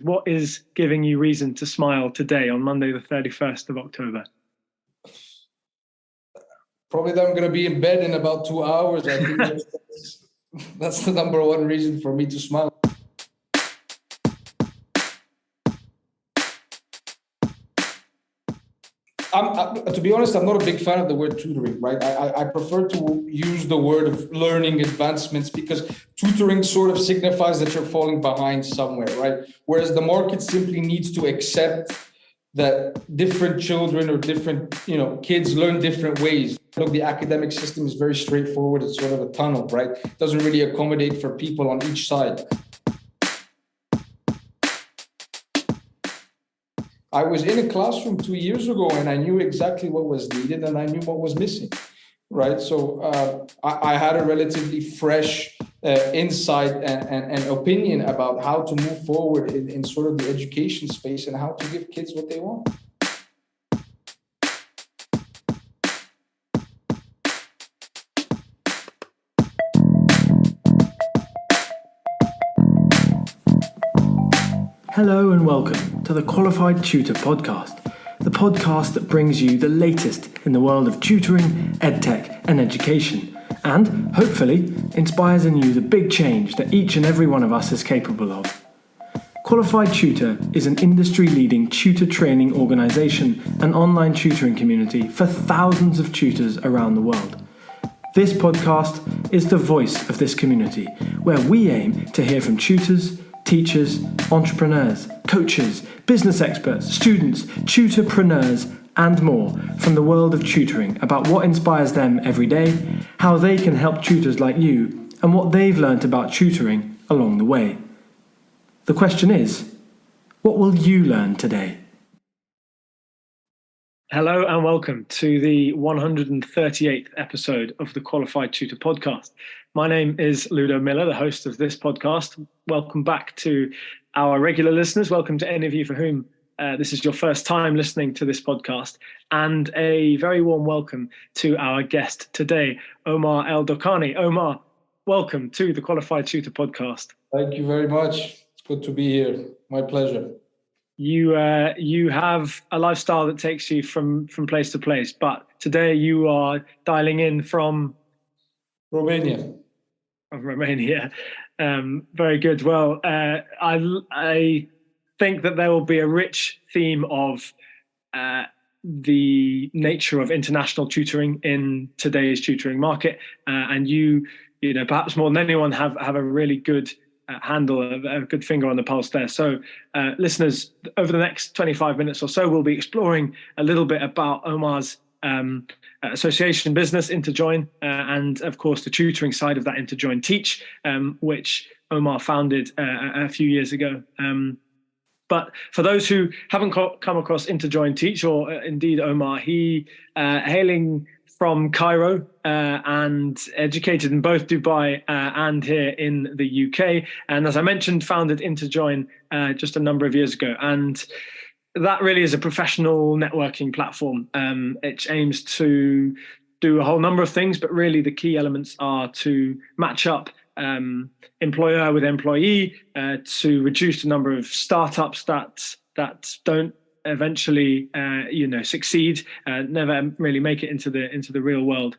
What is giving you reason to smile today on Monday, the 31st of October? Probably that I'm going to be in bed in about 2 hours. I think that's the number one reason for me to smile. To be honest, I'm not a big fan of the word tutoring, right? I prefer to use the word of learning advancements, because tutoring sort of signifies that you're falling behind somewhere, right? Whereas the market simply needs to accept that different children or different, kids learn different ways. Look, the academic system is very straightforward. It's sort of a tunnel, right? It doesn't really accommodate for people on each side. I was in a classroom 2 years ago and I knew exactly what was needed and I knew what was missing, right? So I had a relatively fresh insight and opinion about how to move forward in sort of the education space and how to give kids what they want. Hello and welcome to the Qualified Tutor Podcast, the podcast that brings you the latest in the world of tutoring, edtech and education, and hopefully inspires in you the big change that each and every one of us is capable of. Qualified Tutor is an industry-leading tutor training organisation and online tutoring community for thousands of tutors around the world. This podcast is the voice of this community, where we aim to hear from tutors, teachers, entrepreneurs, coaches, business experts, students, tutorpreneurs, and more from the world of tutoring about what inspires them every day, how they can help tutors like you, and what they've learnt about tutoring along the way. The question is, what will you learn today? Hello and welcome to the 138th episode of the Qualified Tutor Podcast. My name is Ludo Miller, the host of this podcast. Welcome back to our regular listeners. Welcome to any of you for whom this is your first time listening to this podcast. And a very warm welcome to our guest today, Omar El Dokani. Omar, welcome to the Qualified Tutor Podcast. Thank you very much. It's good to be here. My pleasure. You have a lifestyle that takes you from place to place, but today you are dialing in from Romania. Very good. Well, I think that there will be a rich theme of the nature of international tutoring in today's tutoring market, and you know, perhaps more than anyone, have a really good handle, a good finger on the pulse there. So listeners, over the next 25 minutes or so, we'll be exploring a little bit about Omar's association business, Interjoin, and of course the tutoring side of that, Interjoin Teach, which Omar founded a few years ago. But for those who haven't come across Interjoin Teach, or indeed Omar, he hailing from Cairo and educated in both Dubai and here in the UK. And as I mentioned, founded Interjoin just a number of years ago. And that really is a professional networking platform. It aims to do a whole number of things, but really the key elements are to match up employer with employee, to reduce the number of startups that don't eventually succeed, never really make it into the real world.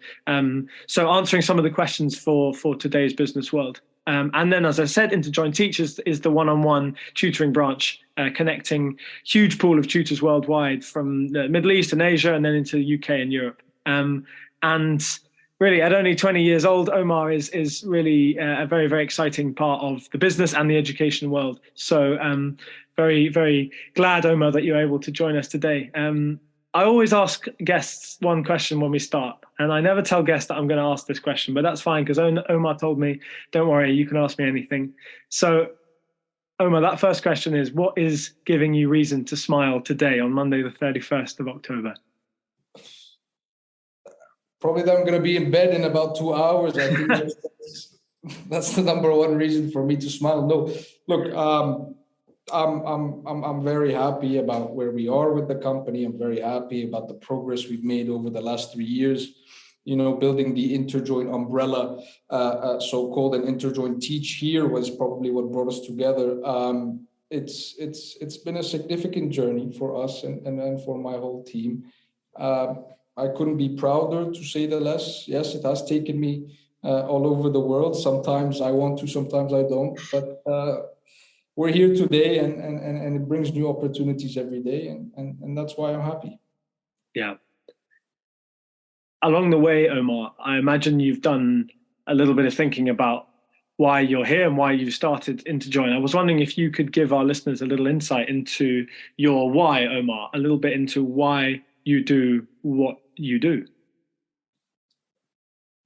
So answering some of the questions for today's business world. And then, as I said, Interjoin Teachers is the one-on-one tutoring branch, connecting huge pool of tutors worldwide from the Middle East and Asia, and then into the UK and Europe. And really, at only 20 years old, Omar is really a very, very exciting part of the business and the education world. So very, very glad, Omar, that you're able to join us today. I always ask guests one question when we start, and I never tell guests that I'm going to ask this question, but that's fine because Omar told me, don't worry, you can ask me anything. So, Omar, that first question is, what is giving you reason to smile today on Monday, the 31st of October? Probably that I'm going to be in bed in about 2 hours. I think that's the number one reason for me to smile. No, look, I'm very happy about where we are with the company. I'm very happy about the progress we've made over the last 3 years. You know, building the Interjoin umbrella, so-called, and Interjoin Teach here was probably what brought us together. it's been a significant journey for us and for my whole team. I couldn't be prouder, to say the less. Yes, it has taken me all over the world. Sometimes I want to, sometimes I don't. But we're here today, and it brings new opportunities every day, and that's why I'm happy. Yeah. Along the way, Omar, I imagine you've done a little bit of thinking about why you're here and why you started Interjoin. I was wondering if you could give our listeners a little insight into your why, Omar, a little bit into why you do what you do.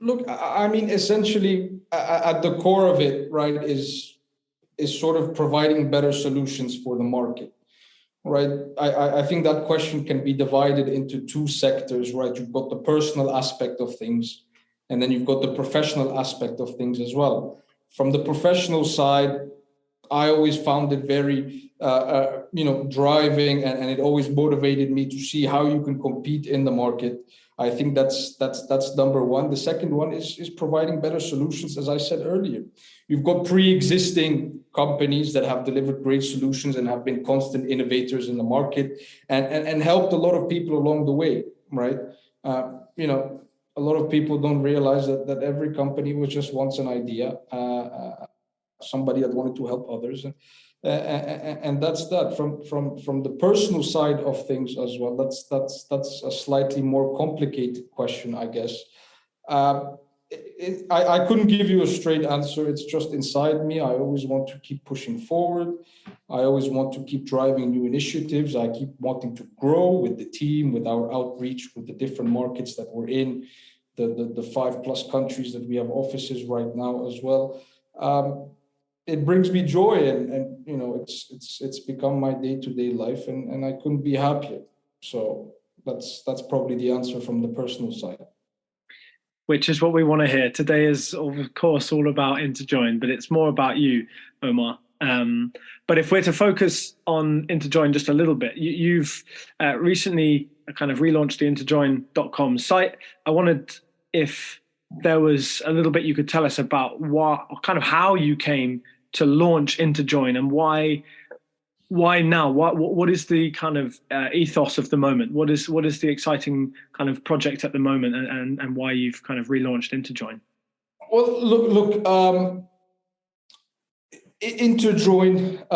Look, I mean, essentially, at the core of it, right, is sort of providing better solutions for the market, right? I think that question can be divided into two sectors, right? You've got the personal aspect of things, and then you've got the professional aspect of things as well. From the professional side, I always found it very, driving, and it always motivated me to see how you can compete in the market. I think that's number one. The second one is providing better solutions, as I said earlier. You've got pre-existing companies that have delivered great solutions and have been constant innovators in the market and helped a lot of people along the way, right? A lot of people don't realize that every company was just once an idea, somebody that wanted to help others. And that's that. From the personal side of things as well, that's a slightly more complicated question, I guess. I couldn't give you a straight answer. It's just inside me. I always want to keep pushing forward. I always want to keep driving new initiatives. I keep wanting to grow with the team, with our outreach, with the different markets that we're in, the 5+ countries that we have offices right now as well. It brings me joy, and it's become my day-to-day life, and I couldn't be happier. So that's probably the answer from the personal side. Which is what we want to hear. Today is, of course, all about Interjoin, but it's more about you, Omar. But if we're to focus on Interjoin just a little bit, you've recently kind of relaunched the Interjoin.com site. I wondered if there was a little bit you could tell us about how you came to launch Interjoin and why now? What is the kind of ethos of the moment? What is the exciting kind of project at the moment, and why you've kind of relaunched Interjoin? Well, look. Interjoin,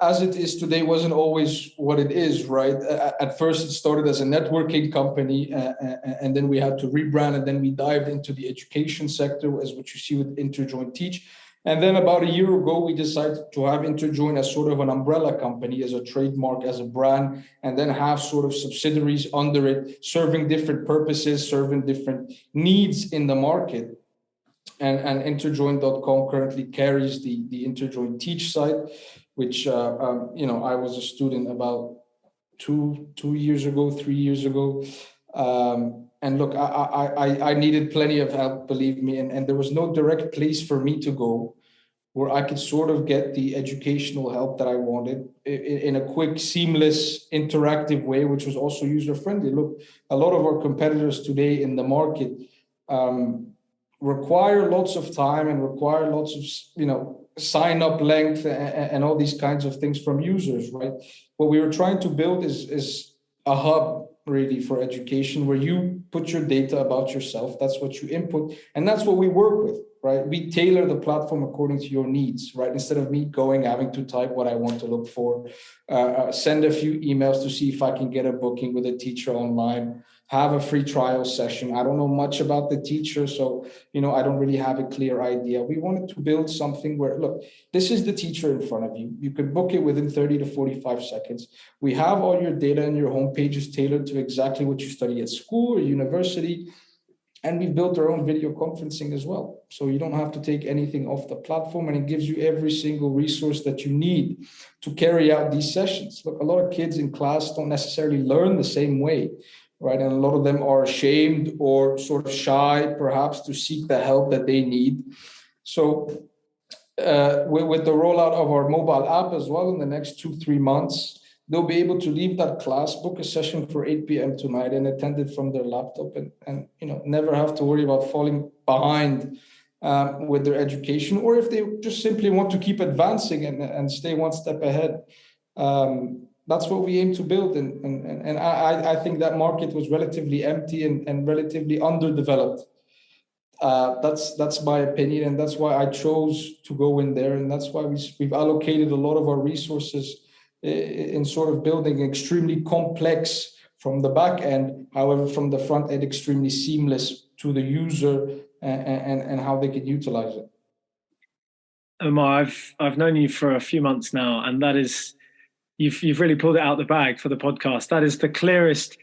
as it is today, wasn't always what it is, right? At first, it started as a networking company, and then we had to rebrand, and then we dived into the education sector, as what you see with Interjoin Teach. And then about a year ago, we decided to have Interjoin as sort of an umbrella company, as a trademark, as a brand, and then have sort of subsidiaries under it, serving different purposes, serving different needs in the market. And Interjoin.com currently carries the Interjoin Teach site, which, I was a student about 3 years ago. And look, I needed plenty of help, believe me, and there was no direct place for me to go where I could sort of get the educational help that I wanted in a quick, seamless, interactive way, which was also user-friendly. Look, a lot of our competitors today in the market require lots of time and require lots of, sign-up length and all these kinds of things from users, right? What we were trying to build is a hub, really, for education, where you put your data about yourself. That's what you input, and that's what we work with, right? We tailor the platform according to your needs, right? Instead of me having to type what I want to look for, send a few emails to see if I can get a booking with a teacher online, have a free trial session. I don't know much about the teacher, so, I don't really have a clear idea. We wanted to build something where, look, this is the teacher in front of you. You can book it within 30 to 45 seconds. We have all your data, and your homepage is tailored to exactly what you study at school or university. And we've built our own video conferencing as well. So you don't have to take anything off the platform, and it gives you every single resource that you need to carry out these sessions. Look, a lot of kids in class don't necessarily learn the same way, right? And a lot of them are ashamed or sort of shy, perhaps, to seek the help that they need. So with the rollout of our mobile app as well in the next 2-3 months, they'll be able to leave that class, book a session for 8 p.m. tonight, and attend it from their laptop, and never have to worry about falling behind with their education, or if they just simply want to keep advancing and stay one step ahead. That's what we aim to build. And I think that market was relatively empty and relatively underdeveloped. That's my opinion, and that's why I chose to go in there, and that's why we've allocated a lot of our resources in sort of building extremely complex from the back end, however, from the front end, extremely seamless to the user and how they can utilize it. Omar, I've known you for a few months now, and that is, you've really pulled it out the bag for the podcast. That is the clearest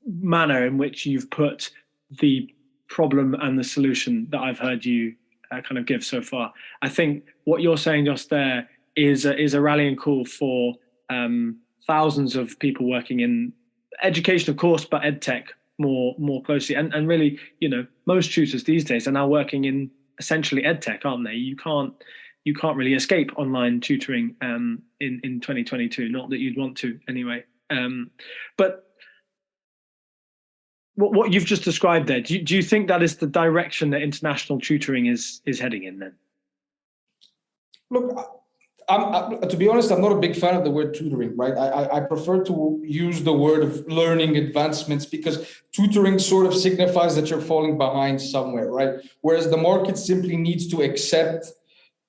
manner in which you've put the problem and the solution that I've heard you kind of give so far. I think what you're saying just there is a rallying call for thousands of people working in education, of course, but edtech more closely. And really, most tutors these days are now working in essentially edtech, aren't they? You can't really escape online tutoring in 2022. Not that you'd want to anyway. But what you've just described there, do you think that is the direction that international tutoring is heading in then? Look, to be honest, I'm not a big fan of the word tutoring, right? I prefer to use the word of learning advancements, because tutoring sort of signifies that you're falling behind somewhere, right? Whereas the market simply needs to accept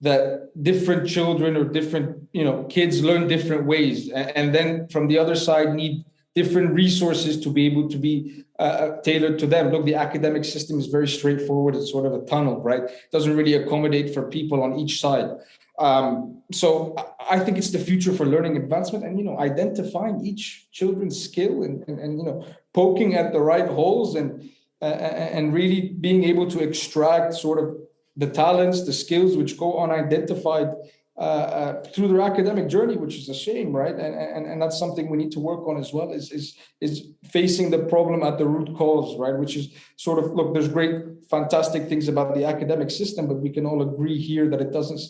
that different children or different, kids learn different ways. And then from the other side need different resources to be able to be tailored to them. Look, the academic system is very straightforward. It's sort of a tunnel, right? It doesn't really accommodate for people on each side. So I think it's the future for learning advancement, and identifying each children's skill and poking at the right holes and really being able to extract sort of the talents, the skills which go unidentified through their academic journey, which is a shame, right? And that's something we need to work on as well, is facing the problem at the root cause, right? Which is sort of, look, there's great, fantastic things about the academic system, but we can all agree here that it doesn't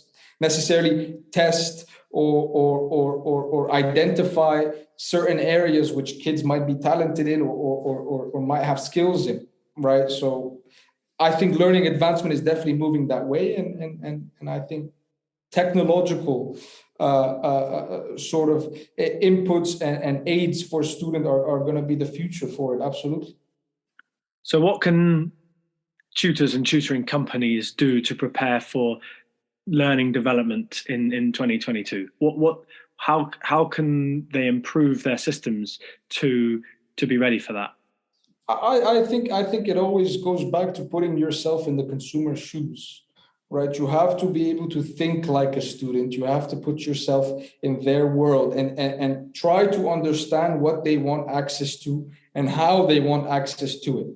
necessarily test or identify certain areas which kids might be talented in or might have skills in, right? So I think learning advancement is definitely moving that way, and I think technological sort of inputs and aids for students are going to be the future for it. Absolutely. So what can tutors and tutoring companies do to prepare for learning development in 2022? How can they improve their systems to be ready for that? I think it always goes back to putting yourself in the consumer's shoes, right? You have to be able to think like a student. You have to put yourself in their world and try to understand what they want access to and how they want access to it,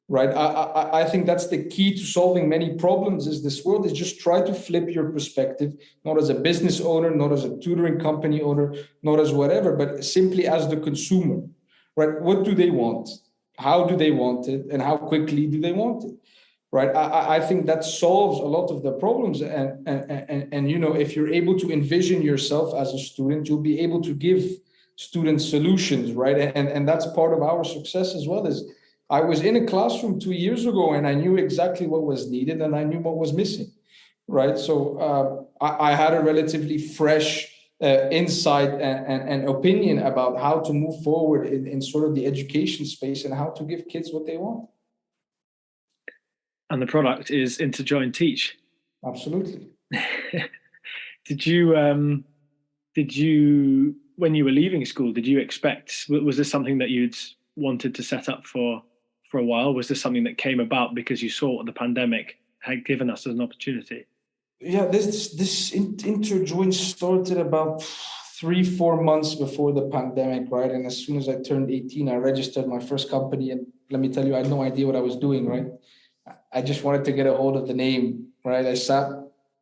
right? I think that's the key to solving many problems is this world, is just try to flip your perspective, not as a business owner, not as a tutoring company owner, not as whatever, but simply as the consumer, right? What do they want? How do they want it? And how quickly do they want it? Right. I think that solves a lot of the problems. And if you're able to envision yourself as a student, you'll be able to give students solutions, right? And that's part of our success as well. Is I was in a classroom 2 years ago and I knew exactly what was needed and I knew what was missing, right? So I had a relatively fresh insight and opinion about how to move forward in sort of the education space and how to give kids what they want. And the product is Interjoin Teach. Absolutely. Did you, when you were leaving school, did you expect, was this something that you'd wanted to set up for a while? Was this something that came about because you saw what the pandemic had given us as an opportunity? Yeah, this Interjoin started about 3-4 months before the pandemic, right? And as soon as I turned 18, I registered my first company. And let me tell you, I had no idea what I was doing, right? I just wanted to get a hold of the name, right? I sat,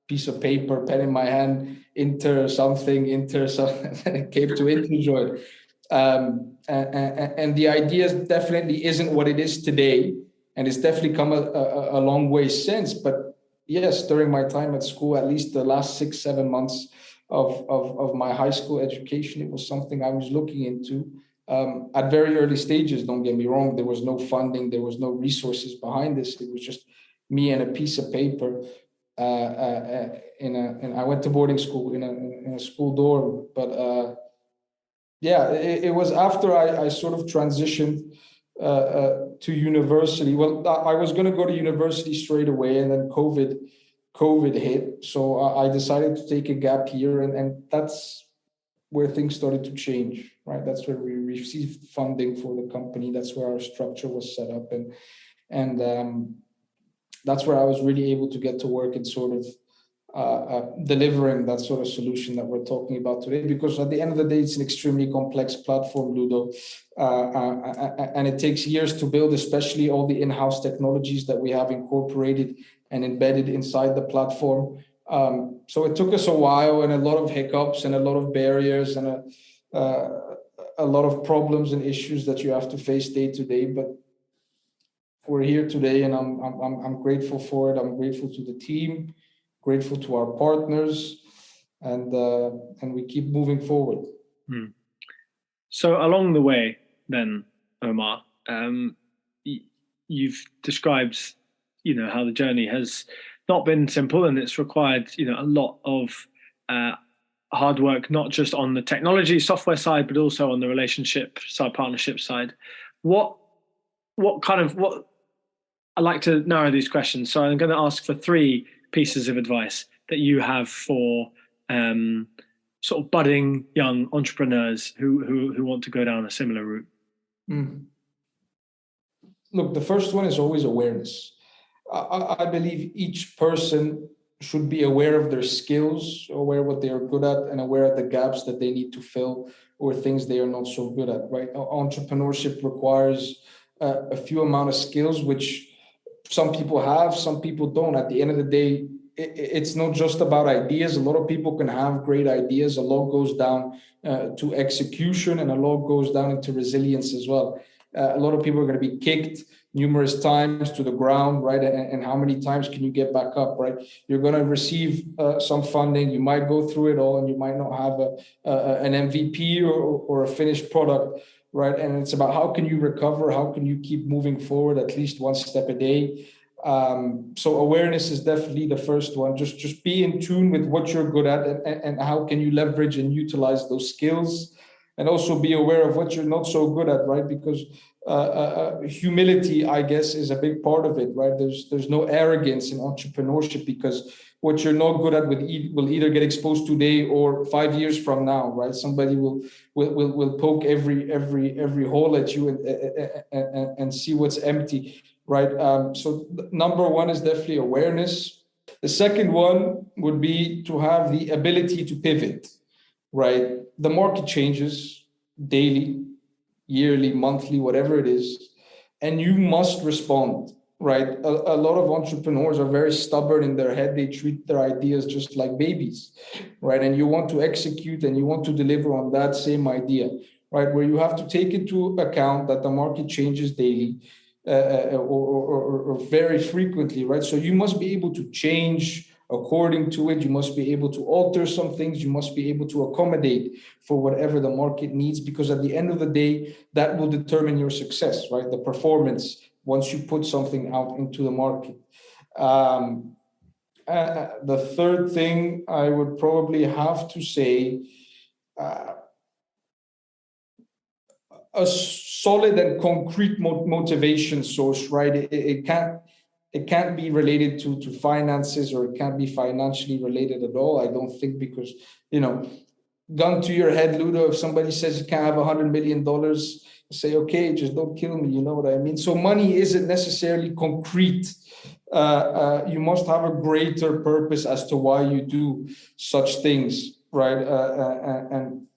piece of paper, pen in my hand, enter something, and it came to Interjoin. And the idea definitely isn't what it is today. And it's definitely come a long way since. But yes, during my time at school, at least the last 6-7 months of my high school education, it was something I was looking into. At very early stages, don't get me wrong, there was no funding, there was no resources behind this. It was just me and a piece of paper. And I went to boarding school in a school dorm, but it was after I sort of transitioned to university. Well, I was going to go to university straight away, and then COVID hit, so I decided to take a gap year, and that's where things started to change. Right, that's where we received funding for the company. That's where our structure was set up, and that's where I was really able to get to work in sort of delivering that sort of solution that we're talking about today. Because at the end of the day, it's an extremely complex platform, Ludo, and it takes years to build, especially all the in-house technologies that we have incorporated and embedded inside the platform. So it took us a while, and a lot of hiccups and a lot of barriers and a lot of problems and issues that you have to face day to day. But we're here today, and I'm grateful for it. I'm grateful to the team, grateful to our partners, and we keep moving forward. So along the way, then, Omar, you've described, how the journey has not been simple, and it's required, a lot of hard work, not just on the technology software side, but also on the relationship side, partnership side. What I like to narrow these questions, so I'm going to ask for 3 pieces of advice that you have for sort of budding young entrepreneurs who want to go down a similar route. Look, the first one is always awareness. I believe each person should be aware of their skills, aware what they are good at, and aware of the gaps that they need to fill or things they are not so good at, right? Entrepreneurship requires a few amount of skills, which some people have, some people don't. At the end of the day, it's not just about ideas. A lot of people can have great ideas. A lot goes down to execution, and a lot goes down into resilience as well. A lot of people are going to be kicked numerous times to the ground, right? And how many times can you get back up, right? You're going to receive some funding. You might go through it all, and you might not have an MVP or a finished product, right? And it's about how can you recover? How can you keep moving forward at least one step a day? So awareness is definitely the first one. Just be in tune with what you're good at, and how can you leverage and utilize those skills, and also be aware of what you're not so good at, right? Because humility, I guess, is a big part of it, right? There's no arrogance in entrepreneurship, because what you're not good at will either get exposed today or 5 years from now, right? Somebody will poke every hole at you and see what's empty, right? So number one is definitely awareness. The second one would be to have the ability to pivot, right? The market changes daily, yearly, monthly, whatever it is, and you must respond, right? A lot of entrepreneurs are very stubborn in their head. They treat their ideas just like babies, right? And you want to execute and you want to deliver on that same idea, right? Where you have to take into account that the market changes daily or very frequently, right? So you must be able to change according to it. You must be able to alter some things. You must be able to accommodate for whatever the market needs, because at the end of the day, that will determine your success, right? The performance once you put something out into the market. The third thing I would probably have to say, a solid and concrete motivation source, right? It can't be related to finances, or it can't be financially related at all, I don't think, because, gun to your head, Ludo, if somebody says you can't have $100 million, say, okay, just don't kill me, you know what I mean? So money isn't necessarily concrete. You must have a greater purpose as to why you do such things, right? And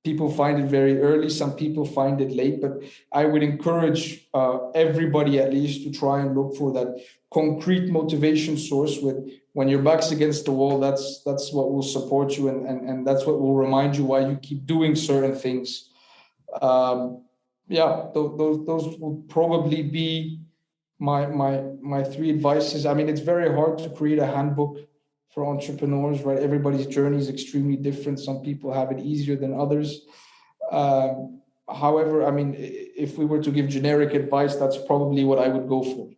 people find it very early, some people find it late, but I would encourage everybody at least to try and look for that concrete motivation source. When your back's against the wall, that's what will support you, and that's what will remind you why you keep doing certain things. Those will probably be my 3 advices. I mean, it's very hard to create a handbook for entrepreneurs, right? Everybody's journey is extremely different. Some people have it easier than others. However, I mean, if we were to give generic advice, that's probably what I would go for.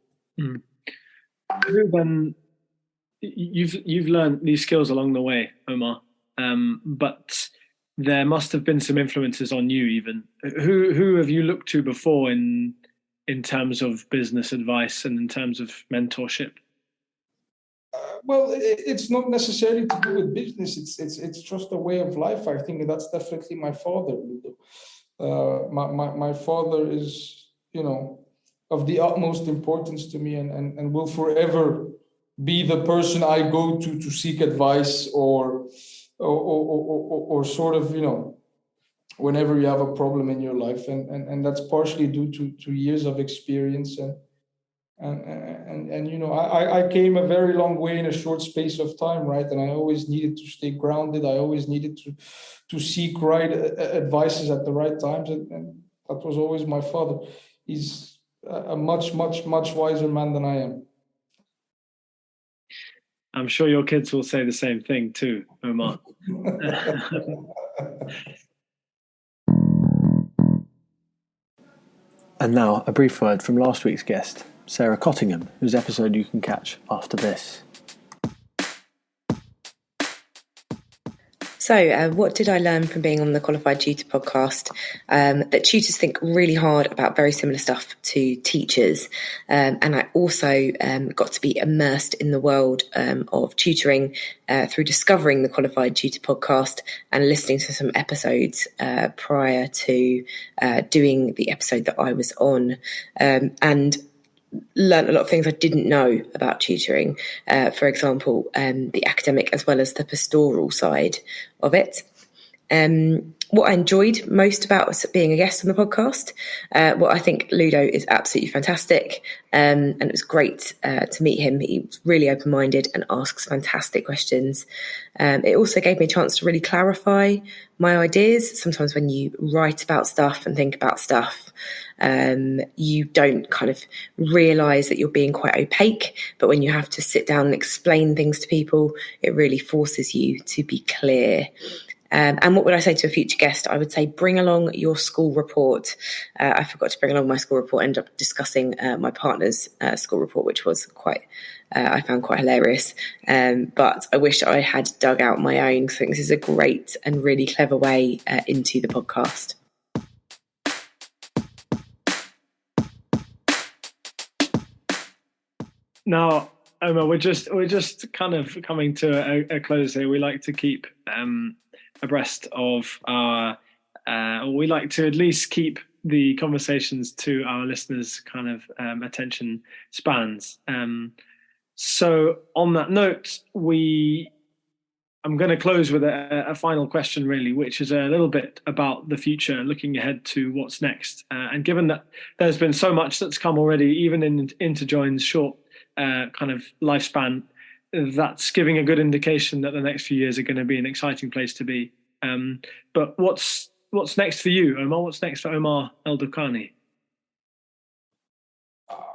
Then you've learned these skills along the way, Omar, but there must have been some influences on you. Even who have you looked to before in terms of business advice and in terms of mentorship? Well, it's not necessarily to do with business. It's just a way of life. I think that's definitely my father. My father is, of the utmost importance to me, and will forever be the person I go to seek advice or sort of, whenever you have a problem in your life, and that's partially due to years of experience and I came a very long way in a short space of time, right? And I always needed to stay grounded. I always needed to seek right advices at the right times, and that was always my father. He's a much, much, much wiser man than I am. I'm sure your kids will say the same thing too, Omar. And now, a brief word from last week's guest, Sarah Cottingham, whose episode you can catch after this. So, what did I learn from being on the Qualified Tutor podcast? That tutors think really hard about very similar stuff to teachers. And I also got to be immersed in the world of tutoring through discovering the Qualified Tutor podcast and listening to some episodes prior to doing the episode that I was on. And learned a lot of things I didn't know about tutoring, for example, the academic as well as the pastoral side of it. What I enjoyed most about being a guest on the podcast, I think Ludo is absolutely fantastic, and it was great to meet him. He was really open-minded and asks fantastic questions. It also gave me a chance to really clarify my ideas. Sometimes when you write about stuff and think about stuff, you don't kind of realise that you're being quite opaque, but when you have to sit down and explain things to people, it really forces you to be clear. And what would I say to a future guest? I would say bring along your school report. I forgot to bring along my school report, ended up discussing my partner's school report, which was I found quite hilarious. But I wish I had dug out my own. So I think this is a great and really clever way into the podcast. Now, Omar, we're just kind of coming to a close here. We like to keep abreast of we like to at least keep the conversations to our listeners' kind of attention spans. So on that note, I'm going to close with a final question, really, which is a little bit about the future, looking ahead to what's next. And given that there's been so much that's come already, even in Interjoin's short kind of lifespan, that's giving a good indication that the next few years are going to be an exciting place to be. But what's next for you, Omar? What's next for Omar El Dokani?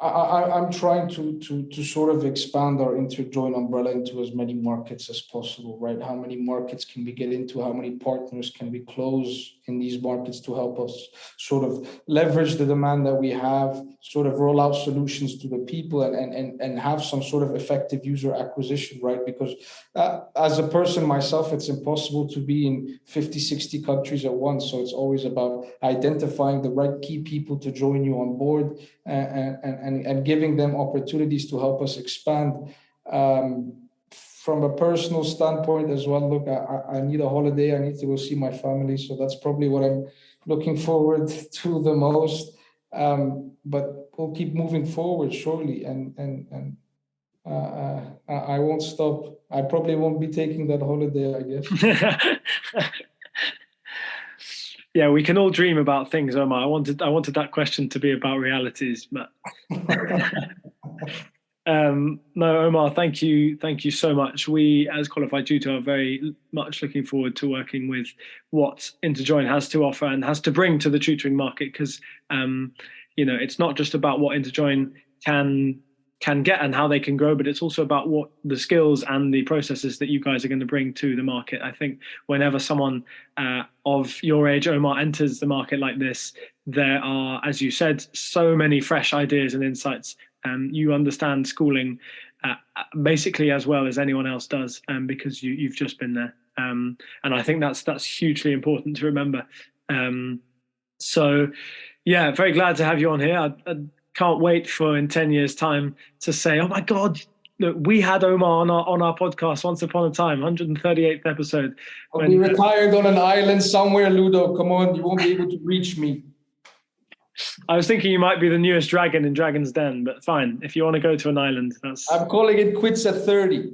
I'm trying to sort of expand our Interjoin umbrella into as many markets as possible, right? How many markets can we get into? How many partners can we close in these markets to help us sort of leverage the demand that we have, sort of roll out solutions to the people and have some sort of effective user acquisition, right? Because as a person myself, it's impossible to be in 50, 60 countries at once. So it's always about identifying the right key people to join you on board and giving them opportunities to help us expand. From a personal standpoint as well, look, I need a holiday. I need to go see my family. So that's probably what I'm looking forward to the most. But we'll keep moving forward, surely. And I won't stop. I probably won't be taking that holiday, I guess. Yeah, we can all dream about things, Omar. I wanted that question to be about realities, but no, Omar, thank you so much. We, as Qualified Tutor, are very much looking forward to working with what Interjoin has to offer and has to bring to the tutoring market, because it's not just about what Interjoin can get and how they can grow, but it's also about what the skills and the processes that you guys are going to bring to the market. I think whenever someone of your age, Omar, enters the market like this, there are, as you said, so many fresh ideas and insights. You understand schooling basically as well as anyone else does, because you've just been there. And I think that's hugely important to remember. So, yeah, very glad to have you on here. I can't wait for in 10 years' time to say, oh my God, look, we had Omar on our podcast once upon a time, 138th episode. I'll be retired on an island somewhere, Ludo. Come on, you won't be able to reach me. I was thinking you might be the newest dragon in Dragon's Den, but fine. If you want to go to an island, that's... I'm calling it quits at 30.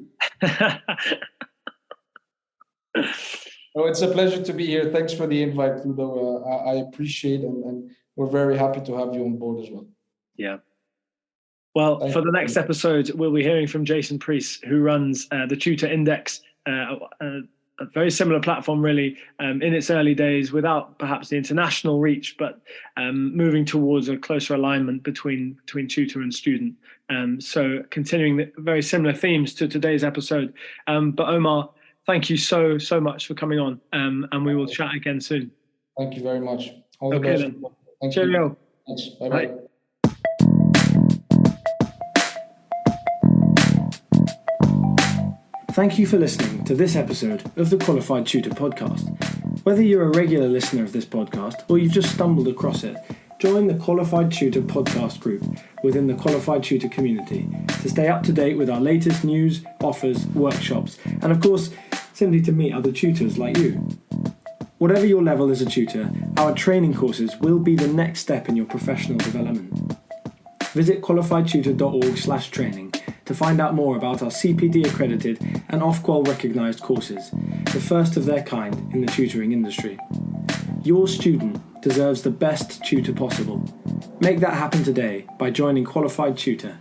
Oh, it's a pleasure to be here. Thanks for the invite, Ludo. I appreciate it, and we're very happy to have you on board as well. Yeah. Well, for the next episode, we'll be hearing from Jason Priest, who runs the Tutor Index, a very similar platform, really, in its early days, without perhaps the international reach, but moving towards a closer alignment between tutor and student. So continuing the very similar themes to today's episode. But Omar, thank you so much for coming on, and we will chat again soon. Thank you very much. All the best. Then. Thank Cheerio. you. Thanks. Bye-bye. Bye. Thank you for listening to this episode of the Qualified Tutor Podcast. Whether you're a regular listener of this podcast or you've just stumbled across it, join the Qualified Tutor Podcast group within the Qualified Tutor community to stay up to date with our latest news, offers, workshops, and of course, simply to meet other tutors like you. Whatever your level as a tutor, our training courses will be the next step in your professional development. Visit qualifiedtutor.org/training to find out more about our CPD accredited and Ofqual recognised courses, the first of their kind in the tutoring industry. Your student deserves the best tutor possible. Make that happen today by joining Qualified Tutor